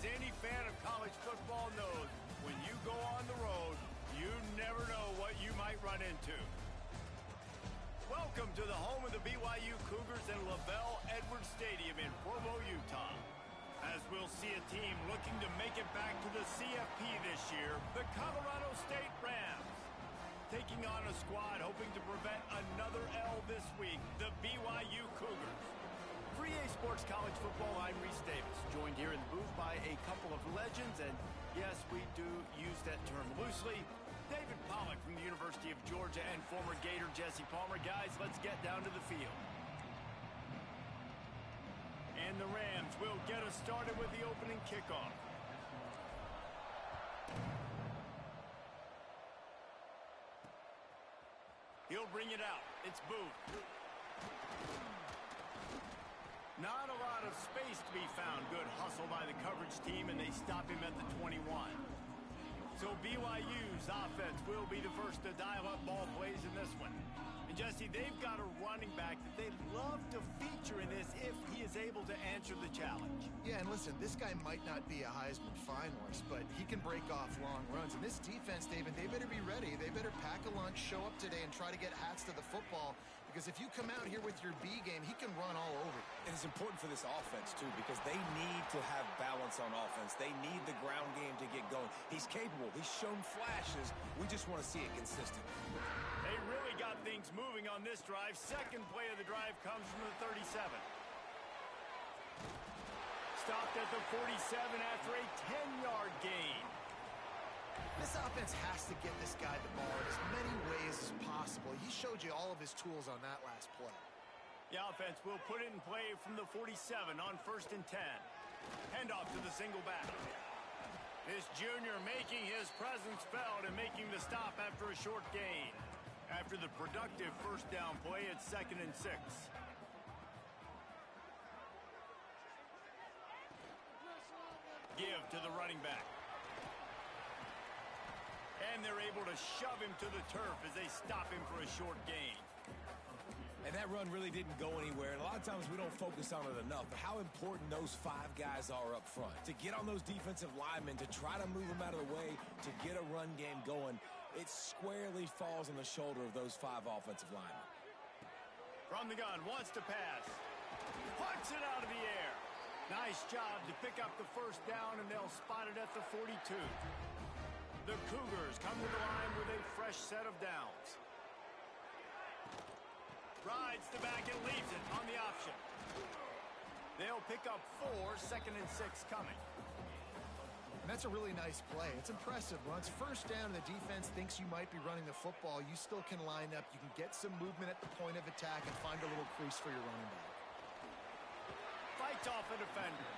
as any fan of college football knows, when you go on the road, you never know what you might run into. Welcome to the home of the BYU Cougars in LaBelle Edwards Stadium in Provo, Utah. As we'll see a team looking to make it back to the CFP this year, the Colorado State Rams. Taking on a squad hoping to prevent another L this week, the BYU Cougars. For EA Sports College Football, I'm Reese Davis, joined here in the booth by a couple of legends, and yes, we do use that term loosely. David Pollack from the University of Georgia and former Gator Jesse Palmer. Guys, let's get down to the field. And the Rams will get us started with the opening kickoff. He'll bring it out. It's Booth. Not a lot of space to be found. Good hustle by the coverage team, and they stop him at the 21. So BYU's offense will be the first to dial up ball plays in this one. And Jesse, they've got a running back that they'd love to feature in this if he is able to answer the challenge. Yeah, and listen, this guy might not be a Heisman finalist, but he can break off long runs. And this defense, David, they better be ready. They better pack a lunch, show up today, and try to get hats to the football. Because if you come out here with your B game, he can run all over you. And it's important for this offense, too, because they need to have balance on offense. They need the ground game to get going. He's capable. He's shown flashes. We just want to see it consistent. They really got things moving on this drive. Second play of the drive comes from the 37. Stopped at the 47 after a 10-yard gain. This offense has to get this guy the ball in as many ways as possible. He showed you all of his tools on that last play. The offense will put it in play from the 47 on 1st and 10. Handoff to the single back. This junior making his presence felt and making the stop after a short gain. After the productive first down play, it's 2nd and 6. Give to the running back. And they're able to shove him to the turf as they stop him for a short gain. And that run really didn't go anywhere. And a lot of times we don't focus on it enough. But how important those 5 guys are up front. To get on those defensive linemen, to try to move them out of the way, to get a run game going, it squarely falls on the shoulder of those 5 offensive linemen. From the gun, wants to pass. Puts it out of the air. Nice job to pick up the first down, and they'll spot it at the 42. The Cougars come to the line with a fresh set of downs. Rides the back and leaves it on the option. They'll pick up 4, 2nd and 6 coming. And that's a really nice play. It's impressive. Once first down and the defense thinks you might be running the football, you still can line up. You can get some movement at the point of attack and find a little crease for your running back. Fights off a defender.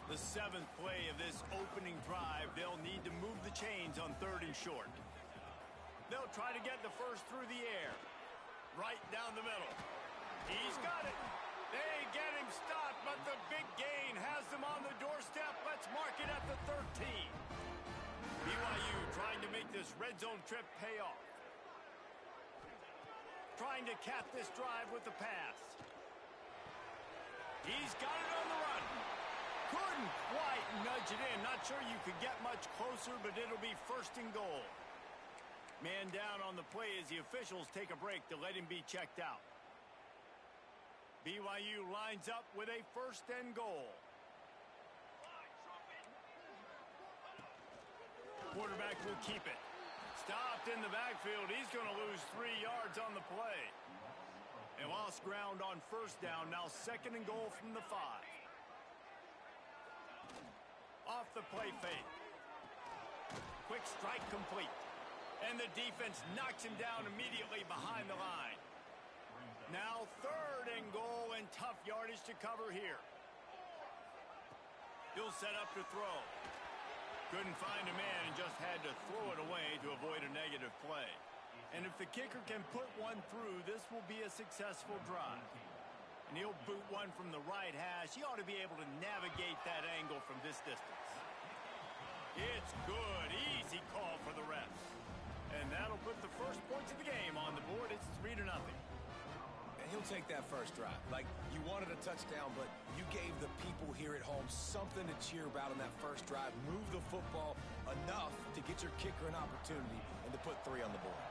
The 7th play of this opening drive, they'll need to move the chains on 3rd and short. They'll try to get the first through the air. Right down the middle. He's got it. They get him stopped, but the big gain has them on the doorstep. Let's mark it at the 13. BYU trying to make this red zone trip pay off. Trying to cap this drive with the pass. He's got it on the run. Couldn't quite nudge it in. Not sure you could get much closer, but it'll be 1st and goal. Man down on the play as the officials take a break to let him be checked out. BYU lines up with a 1st and goal. Quarterback will keep it. Stopped in the backfield. He's going to lose 3 yards on the play. They lost ground on 1st down. Now 2nd and goal from the 5. Off the play fake. Quick strike complete. And the defense knocks him down immediately behind the line. Now 3rd and goal, and tough yardage to cover here. He'll set up to throw. Couldn't find a man and just had to throw it away to avoid a negative play. And if the kicker can put one through, this will be a successful drive. And he'll boot one from the right hash. He ought to be able to navigate that angle from this distance. It's good. Easy call for the refs. And that'll put the first points of the game on the board. It's 3-0. and he'll take that first drive. Like, you wanted a touchdown, but you gave the people here at home something to cheer about on that first drive. Move the football enough to get your kicker an opportunity and to put 3 on the board.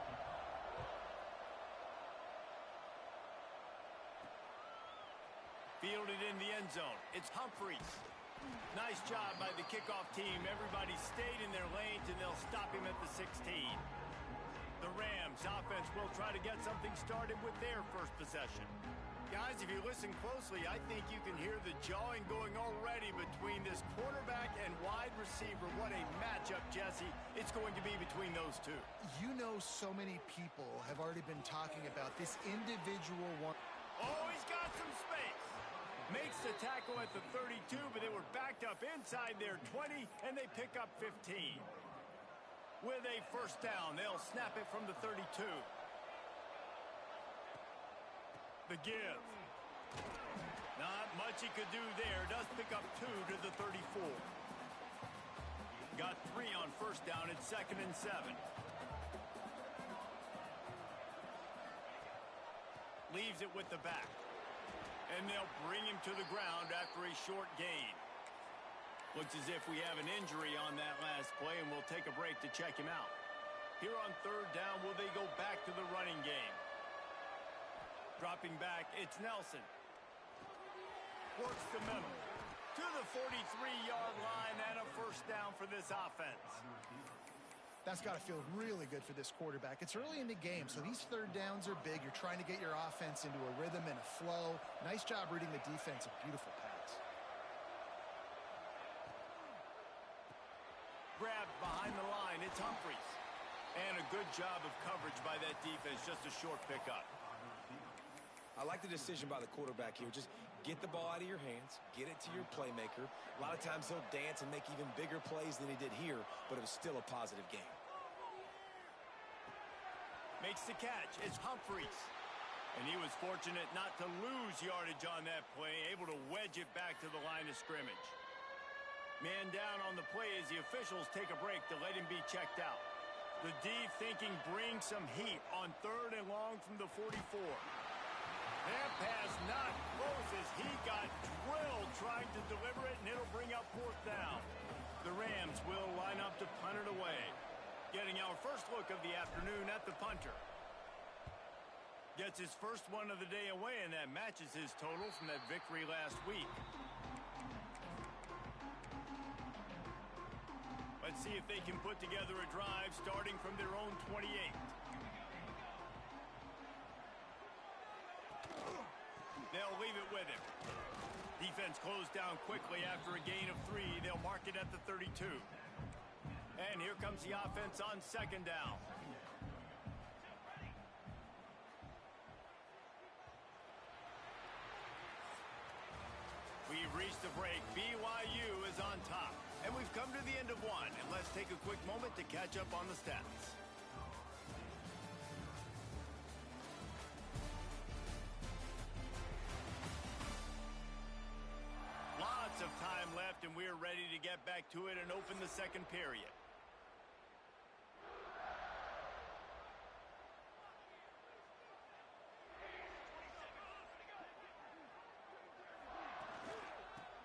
Fielded in the end zone. It's Humphries. Nice job by the kickoff team. Everybody stayed in their lanes, and they'll stop him at the 16. The Rams offense will try to get something started with their first possession. Guys, if you listen closely, I think you can hear the jawing going already between this quarterback and wide receiver. What a matchup, Jesse, it's going to be between those two. You know, so many people have already been talking about this individual one. Oh, he's got some space. Makes the tackle at the 32, but they were backed up inside their 20, and they pick up 15. With a first down, they'll snap it from the 32. The give. Not much he could do there. Does pick up 2 to the 34. Got 3 on first down. It's 2nd and 7. Leaves it with the back. And they'll bring him to the ground after a short gain. Looks as if we have an injury on that last play, and we'll take a break to check him out. Here on third down, will they go back to the running game? Dropping back, it's Nelson. Works the middle. To the 43-yard line and a first down for this offense. That's got to feel really good for this quarterback. It's early in the game, so these third downs are big. You're trying to get your offense into a rhythm and a flow. Nice job reading the defense. A beautiful pass. Grabbed behind the line. It's Humphries. And a good job of coverage by that defense. Just a short pickup. I like the decision by the quarterback here. Just get the ball out of your hands, get it to your playmaker. A lot of times he'll dance and make even bigger plays than he did here, but it was still a positive game. Makes the catch. It's Humphries. And he was fortunate not to lose yardage on that play, able to wedge it back to the line of scrimmage. Man down on the play as the officials take a break to let him be checked out. The D thinking bring some heat on 3rd and long from the 44. That pass not close as he got drilled trying to deliver it, and it'll bring up 4th down. The Rams will line up to punt it away. Getting our first look of the afternoon at the punter. Gets his first one of the day away, and that matches his total from that victory last week. Let's see if they can put together a drive starting from their own 28. They'll leave it with him. Defense closed down quickly after a gain of 3. They'll mark it at the 32. And here comes the offense on 2nd down. We've reached the break. BYU is on top. And we've come to the end of one. And let's take a quick moment to catch up on the stats. Lots of time left, and we're ready to get back to it and open the second period.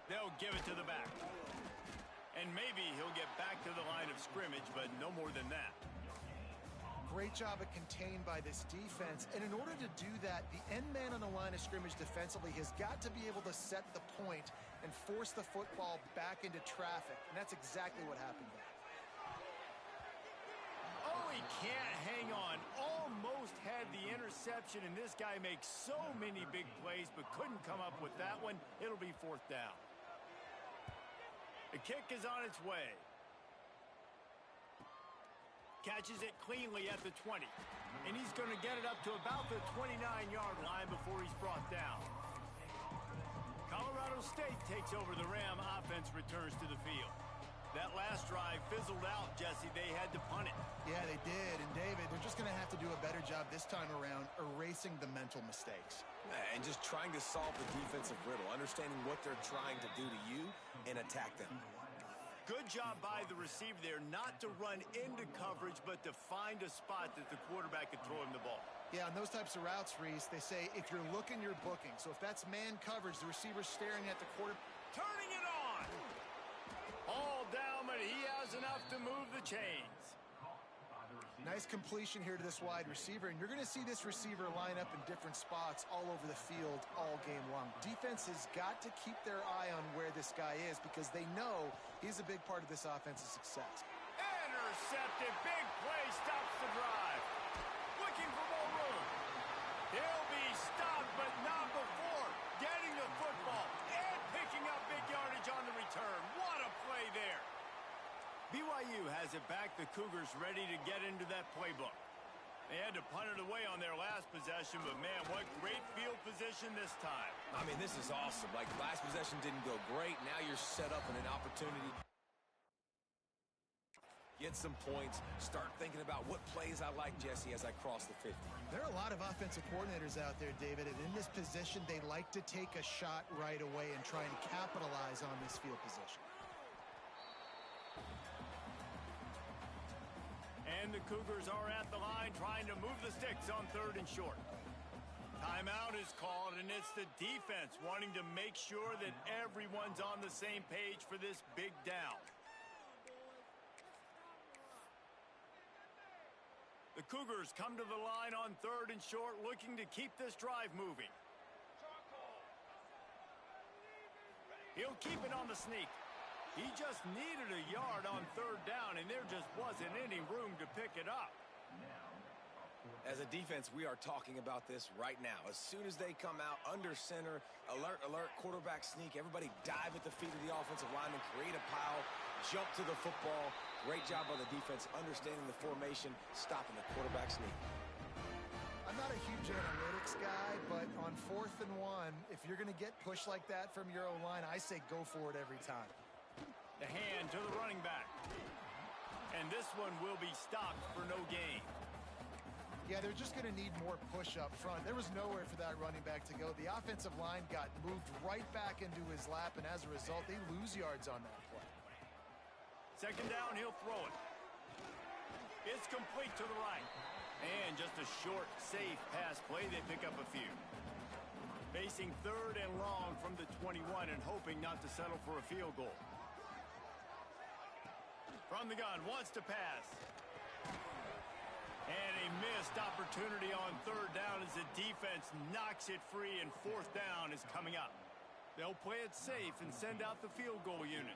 They'll give it to the back. And maybe he'll get back to the line of scrimmage, but no more than that. Great job of contained by this defense. And in order to do that, the end man on the line of scrimmage defensively has got to be able to set the point and force the football back into traffic. And that's exactly what happened there. Oh, he can't hang on. Almost had the interception, and this guy makes so many big plays, but couldn't come up with that one. It'll be 4th down. The kick is on its way. Catches it cleanly at the 20. And he's going to get it up to about the 29-yard line before he's brought down. Colorado State takes over. The Ram offense returns to the field. That last drive fizzled out, Jesse. They had to punt it. Yeah, they did. And, David, they're just going to have to do a better job this time around erasing the mental mistakes. And just trying to solve the defensive riddle, understanding what they're trying to do to you and attack them. Good job by the receiver there not to run into coverage, but to find a spot that the quarterback could throw him the ball. Yeah, on those types of routes, Reese, they say if you're looking, you're booking. So if that's man coverage, the receiver's staring at the quarter. Turning it on. All down, but he has enough to move the chains. Nice completion here to this wide receiver, and you're going to see this receiver line up in different spots all over the field all game long. Defense has got to keep their eye on where this guy is because they know he's a big part of this offense's success. Intercepted. Big play stops the drive. Looking for more room. He'll be stopped, but not before getting the football and picking up big yardage on the return. What a play there. BYU has it back. The Cougars ready to get into that playbook. They had to punt it away on their last possession, but man, what great field position this time. I mean, this is awesome. Like, last possession didn't go great. Now you're set up in an opportunity. Get some points. Start thinking about what plays I like, Jesse, as I cross the 50. There are a lot of offensive coordinators out there, David, and in this position, they like to take a shot right away and try and capitalize on this field position. And the Cougars are at the line trying to move the sticks on 3rd and short. Timeout is called, and it's the defense wanting to make sure that everyone's on the same page for this big down. The Cougars come to the line on 3rd and short, looking to keep this drive moving. He'll keep it on the sneak. He just needed a yard on 3rd down, and there just wasn't any room to pick it up. As a defense, we are talking about this right now. As soon as they come out under center, alert, alert, quarterback sneak, everybody dive at the feet of the offensive lineman, create a pile, jump to the football. Great job by the defense, understanding the formation, stopping the quarterback sneak. I'm not a huge analytics guy, but on 4th and 1, if you're going to get pushed like that from your own line, I say go for it every time. The hand to the running back. And this one will be stopped for no gain. Yeah, they're just going to need more push up front. There was nowhere for that running back to go. The offensive line got moved right back into his lap, and as a result, they lose yards on that play. 2nd down, he'll throw it. It's complete to the right. And just a short, safe pass play. They pick up a few. Facing 3rd and long from the 21 and hoping not to settle for a field goal. From the gun, wants to pass. And a missed opportunity on 3rd down as the defense knocks it free, and 4th down is coming up. They'll play it safe and send out the field goal unit.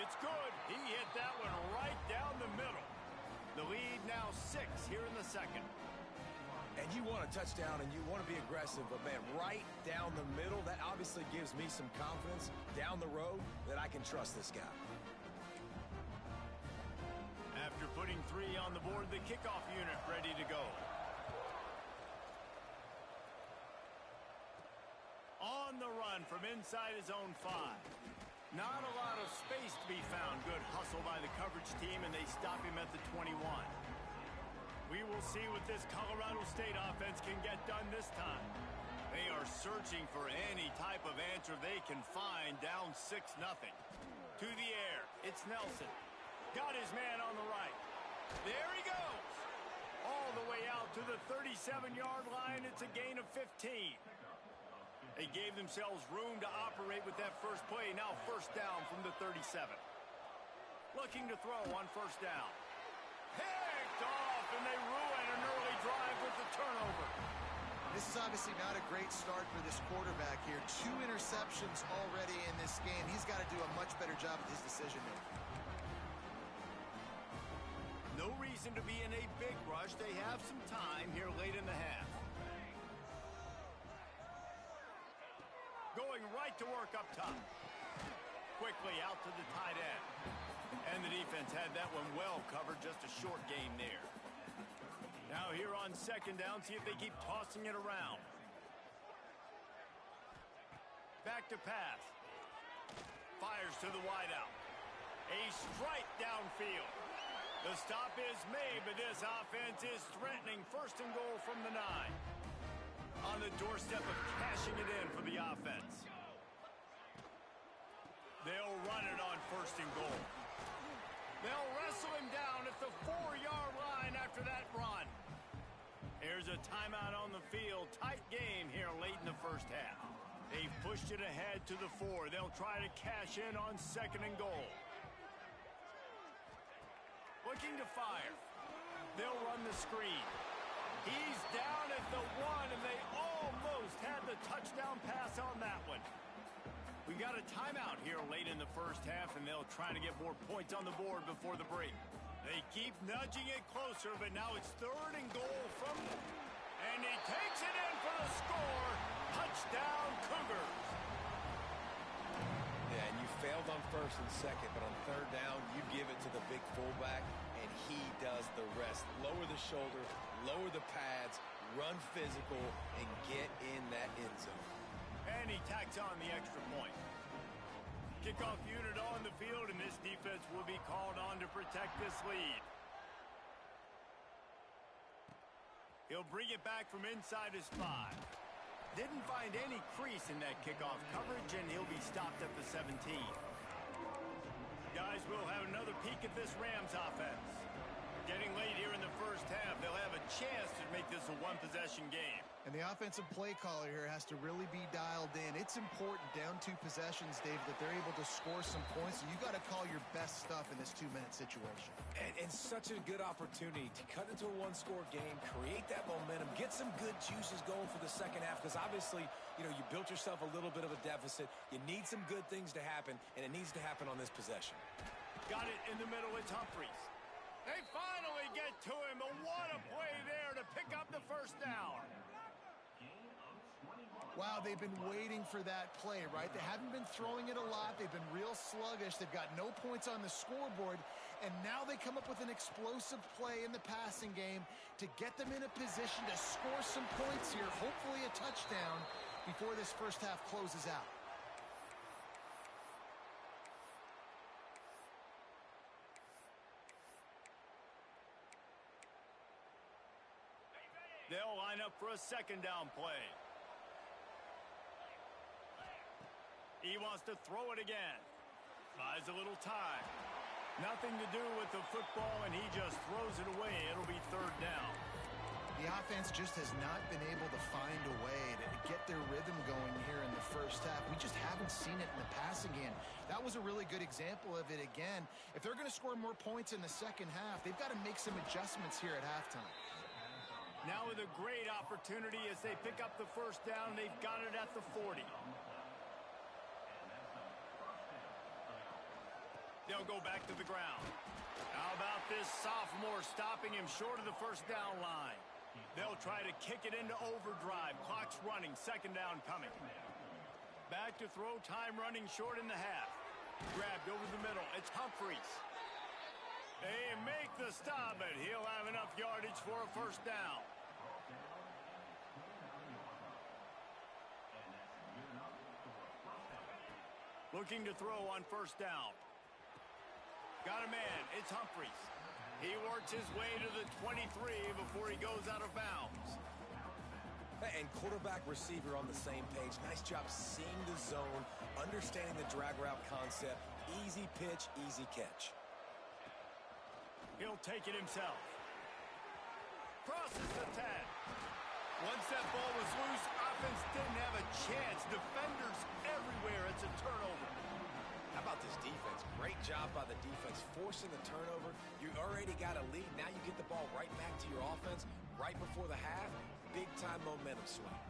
It's good. He hit that one right down the middle. The lead now 6 here in the 2nd. And you want a touchdown and you want to be aggressive, but man, right down the middle, that obviously gives me some confidence down the road that I can trust this guy. After putting 3 on the board, the kickoff unit ready to go. On the run from inside his own 5. Not a lot of space to be found. Good hustle by the coverage team, and they stop him at the 21. We will see what this Colorado State offense can get done this time. They are searching for any type of answer they can find, down 6-0. To the air, it's Nelson. Got his man on the right. There he goes. All the way out to the 37-yard line. It's a gain of 15. They gave themselves room to operate with that first play. Now 1st down from the 37. Looking to throw on 1st down. Picked off, and they ruin an early drive with the turnover. This is obviously not a great start for this quarterback here. 2 interceptions already in this game. He's got to do a much better job with his decision-making. No reason to be in a big rush. They have some time here late in the half. Going right to work up top. Quickly out to the tight end. And the defense had that one well covered. Just a short gain there. Now here on 2nd down, see if they keep tossing it around. Back to pass. Fires to the wideout. A strike downfield. The stop is made, but this offense is threatening 1st and goal from the 9. On the doorstep of cashing it in for the offense. They'll run it on 1st and goal. They'll wrestle him down at the 4-yard line after that run. Here's a timeout on the field. Tight game here late in the first half. They've pushed it ahead to the 4. They'll try to cash in on 2nd and goal. Looking to fire. They'll run the screen. He's down at the 1, and they almost had the touchdown pass on that one. We got a timeout here late in the first half, and they'll try to get more points on the board before the break. They keep nudging it closer, but now it's 3rd and goal from... And he takes it in for the score. Touchdown, Cougars. Yeah, and you failed on 1st and 2nd, but on 3rd down, you give it to the big fullback, and he does the rest. Lower the shoulder, lower the pads, run physical, and get in that end zone. And he tacks on the extra point. Kickoff unit on the field, and this defense will be called on to protect this lead. He'll bring it back from inside his 5. Didn't find any crease in that kickoff coverage, and he'll be stopped at the 17. Guys, we'll have another peek at this Rams offense. Getting late here in the first half, they'll have a chance to make this a one-possession game. And the offensive play caller here has to really be dialed in. It's important down 2 possessions, Dave, that they're able to score some points. So you got to call your best stuff in this 2-minute situation. And such a good opportunity to cut into a 1-score game, create that momentum, get some good juices going for the second half, because obviously, you know, you built yourself a little bit of a deficit. You need some good things to happen, and it needs to happen on this possession. Got it in the middle. It's Humphries. They finally get to him, but what a play there to pick up the 1st down. Wow, they've been waiting for that play, right? They haven't been throwing it a lot. They've been real sluggish. They've got no points on the scoreboard, and now they come up with an explosive play in the passing game to get them in a position to score some points here, hopefully a touchdown, before this first half closes out. They'll line up for a 2nd down play. He wants to throw it again. Buys a little time. Nothing to do with the football, and he just throws it away. It'll be 3rd down. The offense just has not been able to find a way to get their rhythm going here in the first half. We just haven't seen it in the passing game. That was a really good example of it again. If they're going to score more points in the second half, they've got to make some adjustments here at halftime. Now with a great opportunity as they pick up the 1st down. They've got it at the 40. They'll go back to the ground. How about this sophomore stopping him short of the 1st down line? They'll try to kick it into overdrive. Clock's running. 2nd down coming. Back to throw. Time running short in the half. Grabbed over the middle. It's Humphries. They make the stop, but he'll have enough yardage for a 1st down. Looking to throw on 1st down. Got a man. It's Humphries. He works his way to the 23 before he goes out of bounds. And quarterback receiver on the same page. Nice job seeing the zone, understanding the drag route concept. Easy pitch, easy catch. He'll take it himself. Crosses the 10. Once that ball was loose, offense didn't have a chance. Defenders everywhere. It's a turnover. How about this defense? Great job by the defense forcing the turnover. You already got a lead. Now you get the ball right back to your offense right before the half. Big-time momentum swing.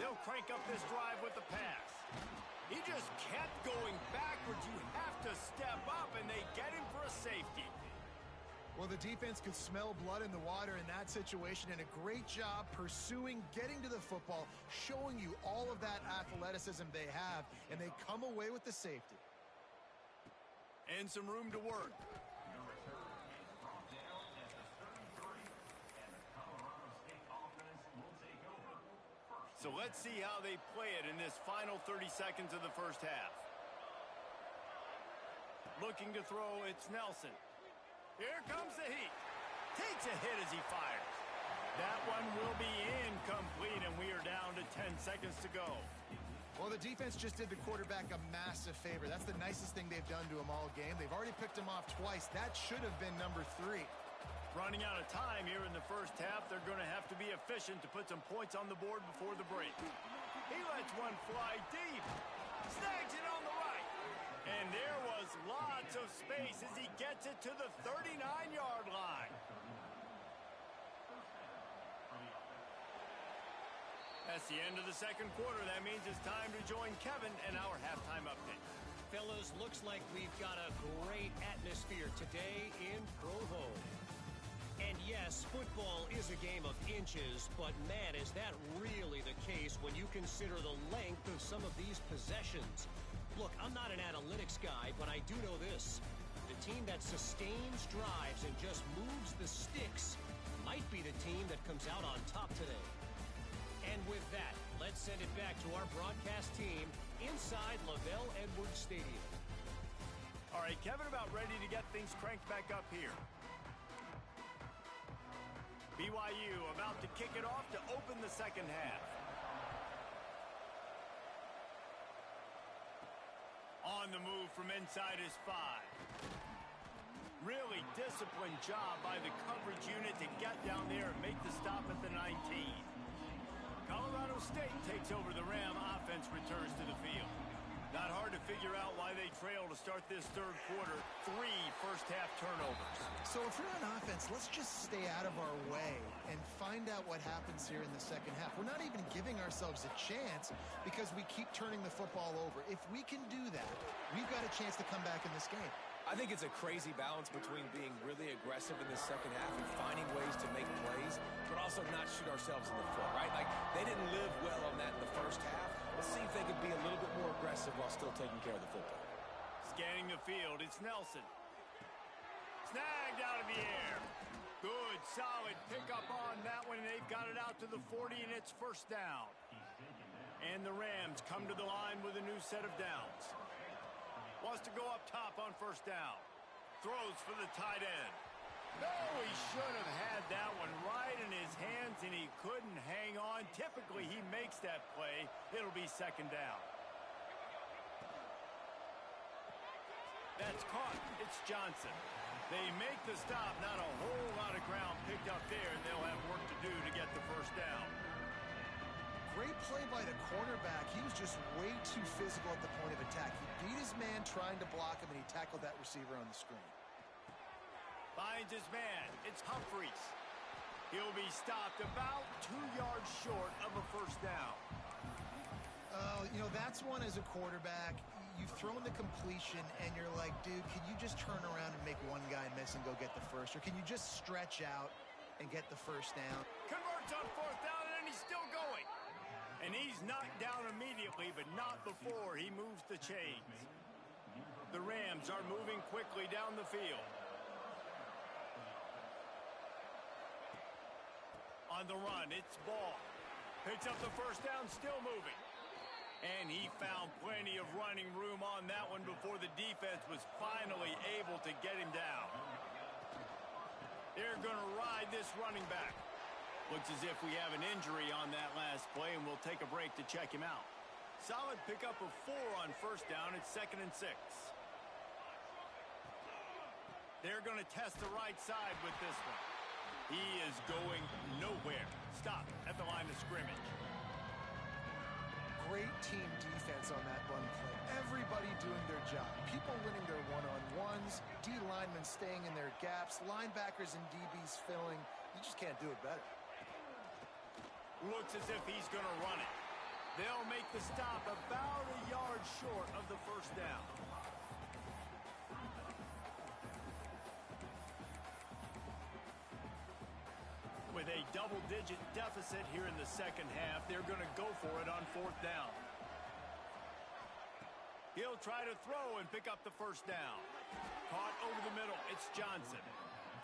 They'll crank up this drive with the pass. He just kept going backwards. You have to step up, and they get him for a safety. Well, the defense could smell blood in the water in that situation, and a great job pursuing, getting to the football, showing you all of that athleticism they have, and they come away with the safety. And some room to work. So let's see how they play it in this final 30 seconds of the first half. Looking to throw, it's Nelson. Here comes the heat. Takes a hit as he fires. That one will be incomplete, and we are down to 10 seconds to go. Well, the defense just did the quarterback a massive favor. That's the nicest thing they've done to him all game. They've already picked him off twice. That should have been number 3. Running out of time here in the first half, they're going to have to be efficient to put some points on the board before the break. He lets one fly deep. Snags it on the right. And there was lots of space as he gets it to the 39-yard line. That's the end of the second quarter. That means it's time to join Kevin and our halftime update. Fellas, looks like we've got a great atmosphere today in Provo. And yes, football is a game of inches, but man, is that really the case when you consider the length of some of these possessions. Look, I'm not an analytics guy, but I do know this. The team that sustains drives and just moves the sticks might be the team that comes out on top today. And with that, let's send it back to our broadcast team inside Lavelle Edwards Stadium. All right, Kevin, about ready to get things cranked back up here. BYU about to kick it off to open the second half. On the move from inside his 5. Really disciplined job by the coverage unit to get down there and make the stop at the 19. Colorado State takes over the Ram. Offense returns to the field. Not hard to figure out why they trail to start this third quarter. 3 first-half turnovers. So if we're on offense, let's just stay out of our way and find out what happens here in the second half. We're not even giving ourselves a chance because we keep turning the football over. If we can do that, we've got a chance to come back in this game. I think it's a crazy balance between being really aggressive in the second half and finding ways to make plays, but also not shoot ourselves in the foot, right? Like, they didn't live well on that in the first half. Let's see if they could be a little bit more aggressive while still taking care of the football. Scanning the field, it's Nelson. Snagged out of the air. Good, solid pickup on that one, and they've got it out to the 40, and it's first down. And the Rams come to the line with a new set of downs. Wants to go up top on first down. Throws for the tight end. No, he should have had that one right in his hands, and he couldn't hang on. Typically, he makes that play. It'll be second down. That's caught. It's Johnson. They make the stop. Not a whole lot of ground picked up there, and they'll have work to do to get the first down. Great play by the cornerback. He was just way too physical at the point of attack. He beat his man trying to block him, and he tackled that receiver on the screen. Finds his man. It's Humphreys. He'll be stopped about 2 yards short of a first down. You know, that's one as a quarterback. You've thrown the completion, and you're like, dude, can you just turn around and make one guy miss and go get the first? Or can you just stretch out and get the first down? Converts on fourth down, and then he's still going. And he's knocked down immediately, but not before he moves the chains. The Rams are moving quickly down the field. On the run, it's Ball. Picks up the first down, still moving. And he found plenty of running room on that one before the defense was finally able to get him down. They're going to ride this running back. Looks as if we have an injury on that last play, and we'll take a break to check him out. Solid pickup of 4 on first down. It's 2nd and 6. They're going to test the right side with this one. He is going nowhere. Stop at the line of scrimmage. Great team defense on that run play. Everybody doing their job. People winning their one-on-ones, D linemen staying in their gaps, linebackers and DBs filling. You just can't do it better. Looks as if he's going to run it. They'll make the stop about a yard short of the first down. With a double-digit deficit here in the second half, they're going to go for it on fourth down. He'll try to throw and pick up the first down. Caught over the middle. It's Johnson.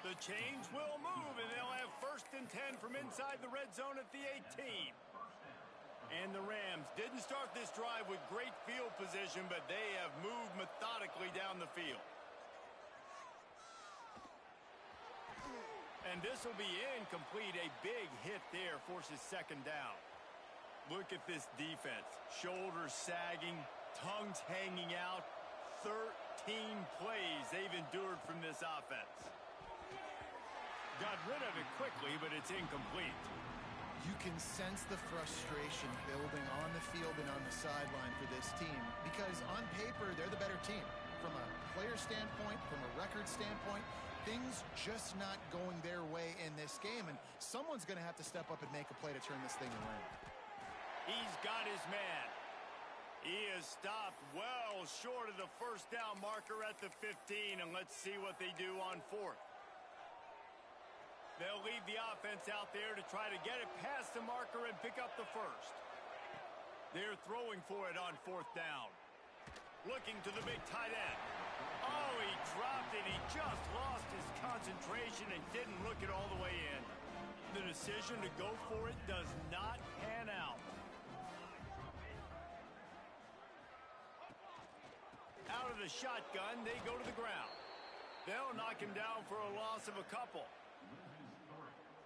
The chains will move, and they'll have 1st and 10 from inside the red zone at the 18. And the Rams didn't start this drive with great field position, but they have moved methodically down the field. And this will be incomplete. A big hit there forces second down. Look at this defense. Shoulders sagging, tongues hanging out. 13 plays they've endured from this offense. Got rid of it quickly, but it's incomplete. You can sense the frustration building on the field and on the sideline for this team because on paper, they're the better team. From a player standpoint, from a record standpoint, things just not going their way in this game, and someone's going to have to step up and make a play to turn this thing around. He's got his man. He is stopped well short of the first down marker at the 15, and let's see what they do on fourth. They'll leave the offense out there to try to get it past the marker and pick up the first. They're throwing for it on fourth down. Looking to the big tight end. Oh, he dropped it. He just lost his concentration and didn't look it all the way in. The decision to go for it does not pan out. Out of the shotgun, they go to the ground. They'll knock him down for a loss of a couple.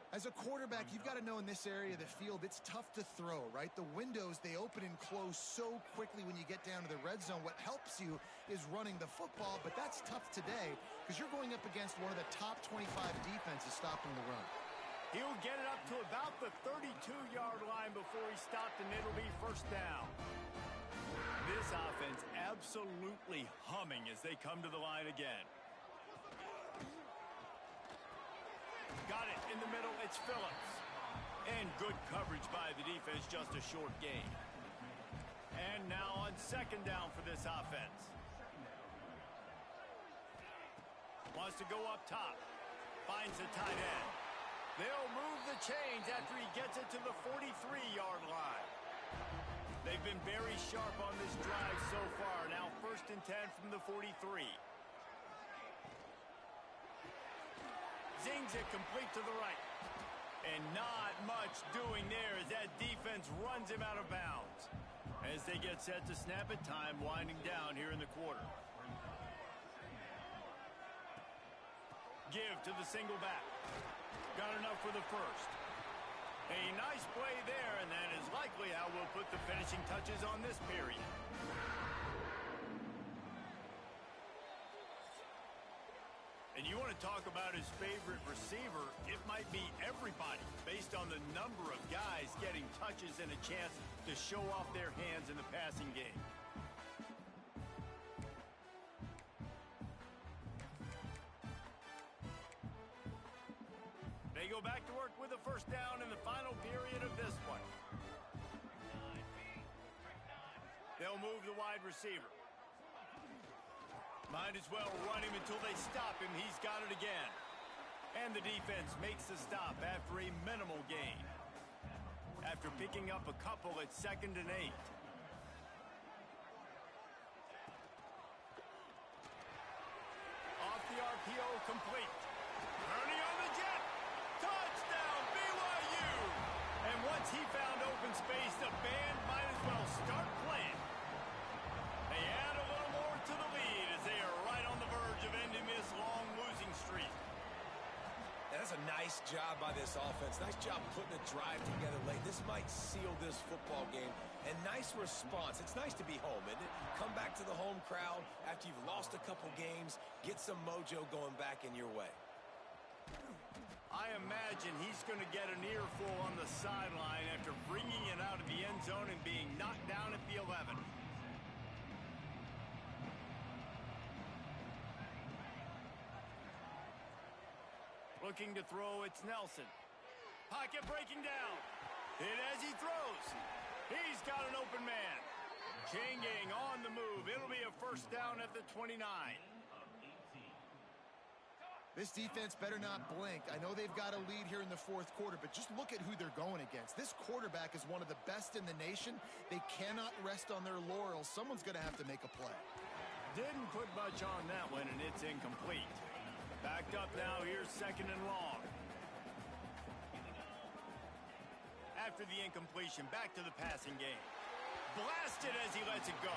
As a quarterback, you've got to know in this area of the field, it's tough to throw, right? The windows, they open and close so quickly when you get down to the red zone. What helps you is running the football, but that's tough today because you're going up against one of the top 25 defenses stopping the run. He'll get it up to about the 32-yard line before he stopped, and it'll be first down. This offense absolutely humming as they come to the line again. Got it in the middle. It's Phillips. And good coverage by the defense, just a short gain. And now on second down for this offense. Wants to go up top. Finds the tight end. They'll move the chains after he gets it to the 43-yard line. They've been very sharp on this drive so far. Now first and 10 from the 43. Zings it complete to the right. And not much doing there as that defense runs him out of bounds. As they get set to snap it, time winding down here in the quarter. Give to the single back. Got enough for the first. A nice play there, and that is likely how we'll put the finishing touches on this period. And you want to talk about his favorite receiver, it might be everybody based on the number of guys getting touches and a chance to show off their hands in the passing game. They go back to work with a first down in the final period of this one. They'll move the wide receiver. Might as well run him until they stop him. He's got it again. And the defense makes the stop after a minimal gain. After picking up a couple at 2nd and 8. Off the RPO, complete. Turning on the jet. Touchdown, BYU! And once he found open space, the band might as well start playing. They add a little more to the lead as they are right on the verge of ending this long losing streak. That's a nice job by this offense. Nice job putting a drive together late. This might seal this football game. And nice response. It's nice to be home, isn't it? Come back to the home crowd after you've lost a couple games. Get some mojo going back in your way. I imagine he's going to get an earful on the sideline after bringing it out of the end zone and being knocked down at the 11. Looking to throw, it's Nelson. Pocket breaking down. Hit as he throws. He's got an open man. Changing on the move. It'll be a first down at the 29. This defense better not blink. I know they've got a lead here in the fourth quarter, but just look at who they're going against. This quarterback is one of the best in the nation. They cannot rest on their laurels. Someone's going to have to make a play. Didn't put much on that one, and it's incomplete. Backed up now, here's 2nd and long. After the incompletion, back to the passing game. Blasted as he lets it go.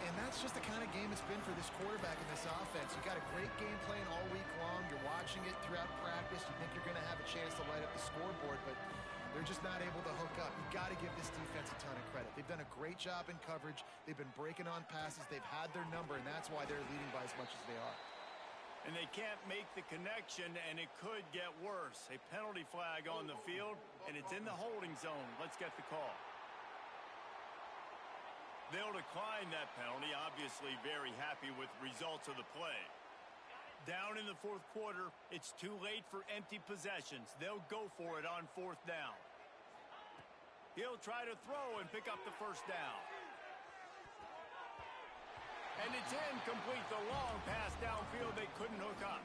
And that's just the kind of game it's been for this quarterback in this offense. You got a great game plan all week long. You're watching it throughout practice. You think you're going to have a chance to light up the scoreboard, but they're just not able to hook up. You got to give this defense a ton of credit. They've done a great job in coverage. They've been breaking on passes. They've had their number, and that's why they're leading by as much as they are. And they can't make the connection, and it could get worse. A penalty flag on the field, and it's in the holding zone. Let's get the call. They'll decline that penalty, obviously very happy with the results of the play. Down in the fourth quarter, it's too late for empty possessions. They'll go for it on fourth down. He'll try to throw and pick up the first down. And it's incomplete. The long pass downfield, they couldn't hook up.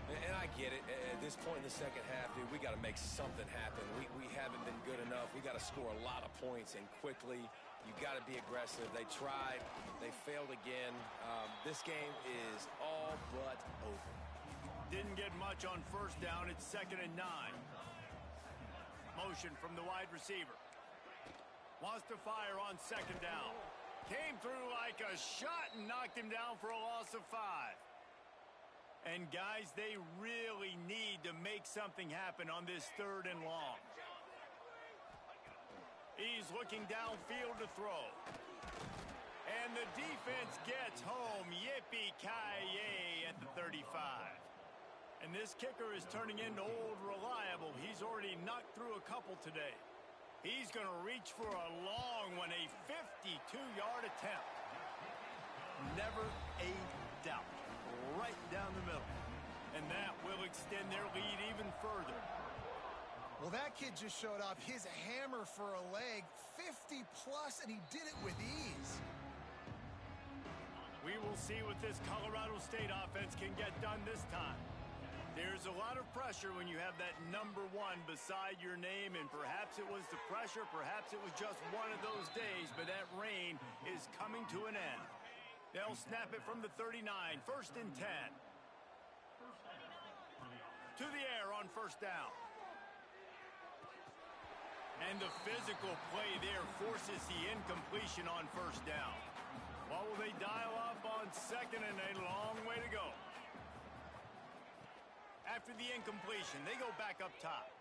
And I get it. At this point in the second half, dude, we got to make something happen. We haven't been good enough. We got to score a lot of points and quickly. You got to be aggressive. They tried. They failed again. This game is all but over. Didn't get much on first down. It's 2nd and 9. Motion from the wide receiver. Wants to fire on 2nd down. Came through like a shot and knocked him down for a loss of 5. And guys, they really need to make something happen on this 3rd and long. He's looking downfield to throw. And the defense gets home. Yippee-ki-yay at the 35. And this kicker is turning into old reliable. He's already knocked through a couple today. He's going to reach for a long one, a 52-yard attempt. Never a doubt. Right down the middle. And that will extend their lead even further. Well, that kid just showed off his hammer for a leg, 50-plus, and he did it with ease. We will see what this Colorado State offense can get done this time. There's a lot of pressure when you have that number 1 beside your name, and perhaps it was the pressure, perhaps it was just one of those days, but that reign is coming to an end. They'll snap it from the 39, 1st and 10. To the air on first down. And the physical play there forces the incompletion on first down. What will they dial up on 2nd and a long way to go? After the incompletion, they go back up top,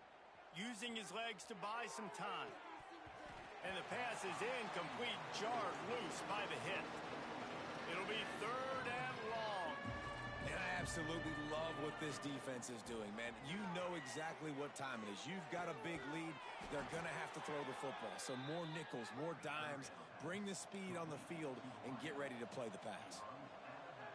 using his legs to buy some time. And the pass is incomplete, jarred loose by the hit. It'll be 3rd and long. And I absolutely love what this defense is doing, man. You know exactly what time it is. You've got a big lead. They're going to have to throw the football. So more nickels, more dimes. Bring the speed on the field and get ready to play the pass.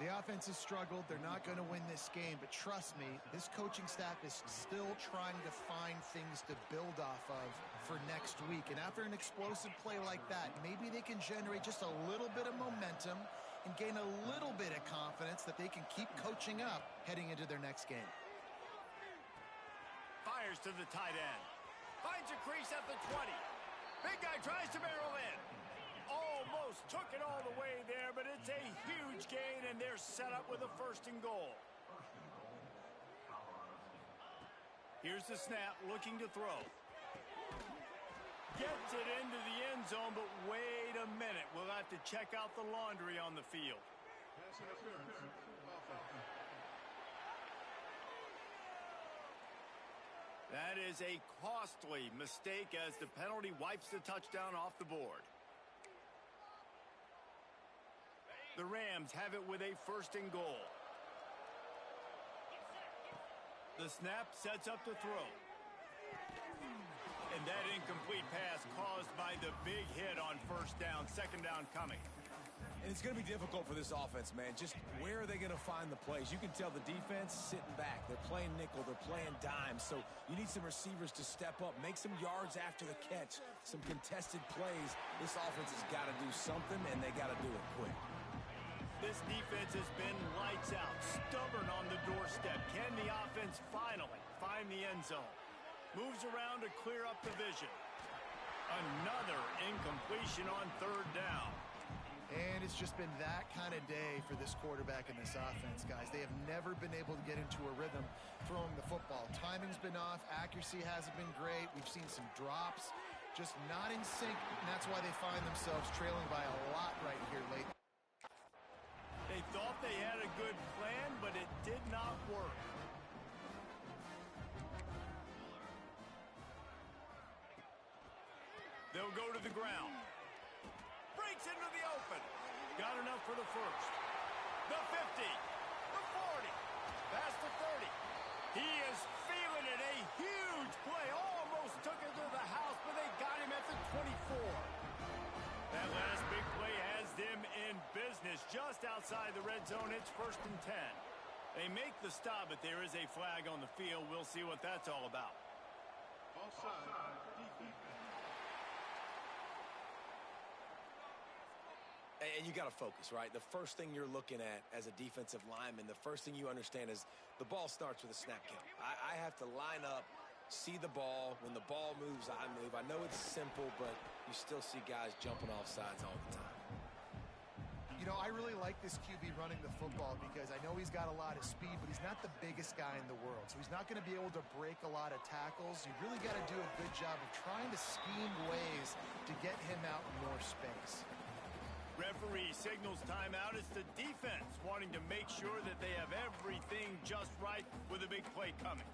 The offense has struggled. They're not going to win this game, but trust me, this coaching staff is still trying to find things to build off of for next week. And after an explosive play like that, maybe they can generate just a little bit of momentum and gain a little bit of confidence that they can keep coaching up heading into their next game. Fires to the tight end. Finds a crease at the 20. Big guy tries to barrel in. Almost took it all the way there, but it's a huge gain, and they're set up with a 1st and goal. Here's the snap, looking to throw. Gets it into the end zone, but wait a minute. We'll have to check out the laundry on the field. That is a costly mistake as the penalty wipes the touchdown off the board. The Rams have it with a 1st and goal. The snap sets up to throw. And that incomplete pass caused by the big hit on first down, 2nd down coming. And it's going to be difficult for this offense, man. Just where are they going to find the plays? You can tell the defense sitting back. They're playing nickel. They're playing dime. So you need some receivers to step up, make some yards after the catch, some contested plays. This offense has got to do something, and they got to do it quick. This defense has been lights out, stubborn on the doorstep. Can the offense finally find the end zone? Moves around to clear up the vision. Another incompletion on 3rd down. And it's just been that kind of day for this quarterback and this offense, guys. They have never been able to get into a rhythm throwing the football. Timing's been off. Accuracy hasn't been great. We've seen some drops, just not in sync, and that's why they find themselves trailing by a lot right here late. They thought they had a good plan, but it did not work. They'll go to the ground. Breaks into the open. Got enough for the first. The 50. The 40. Past the 30. He is feeling it. A huge play. Almost took it to the house, but they got him at the 24. That last big play has them in business just outside the red zone. It's 1st and 10. They make the stop, but there is a flag on the field. We'll see what that's all about. Offside, defense. And you got to focus, right? The first thing you're looking at as a defensive lineman, the first thing you understand is the ball starts with a snap count. I have to line up, see the ball. When the ball moves, I move. I know it's simple, but you still see guys jumping off sides all the time. You know, I really like this QB running the football because I know he's got a lot of speed, but he's not the biggest guy in the world. So he's not going to be able to break a lot of tackles. You really got to do a good job of trying to scheme ways to get him out in more space. Referee signals timeout. It's the defense wanting to make sure that they have everything just right with a big play coming.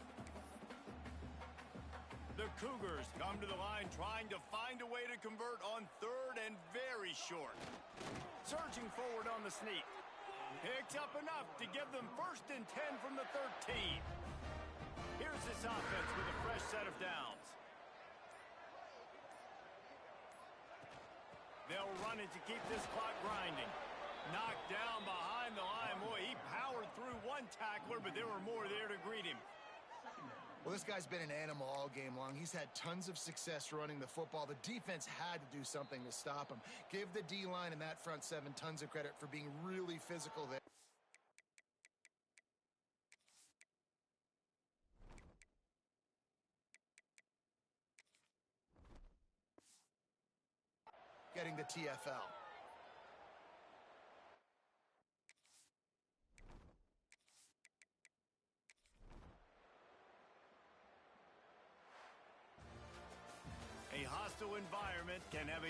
The Cougars come to the line trying to find a way to convert on 3rd and very short. Surging forward on the sneak. Picks up enough to give them 1st and 10 from the 13. Here's this offense with a fresh set of downs. They'll run it to keep this clock grinding. Knocked down behind the line. Boy, he powered through one tackler, but there were more there to greet him. Well, this guy's been an animal all game long. He's had tons of success running the football. The defense had to do something to stop him. Give the D-line and that front 7 tons of credit for being really physical there. Getting the TFL. A hostile environment can have a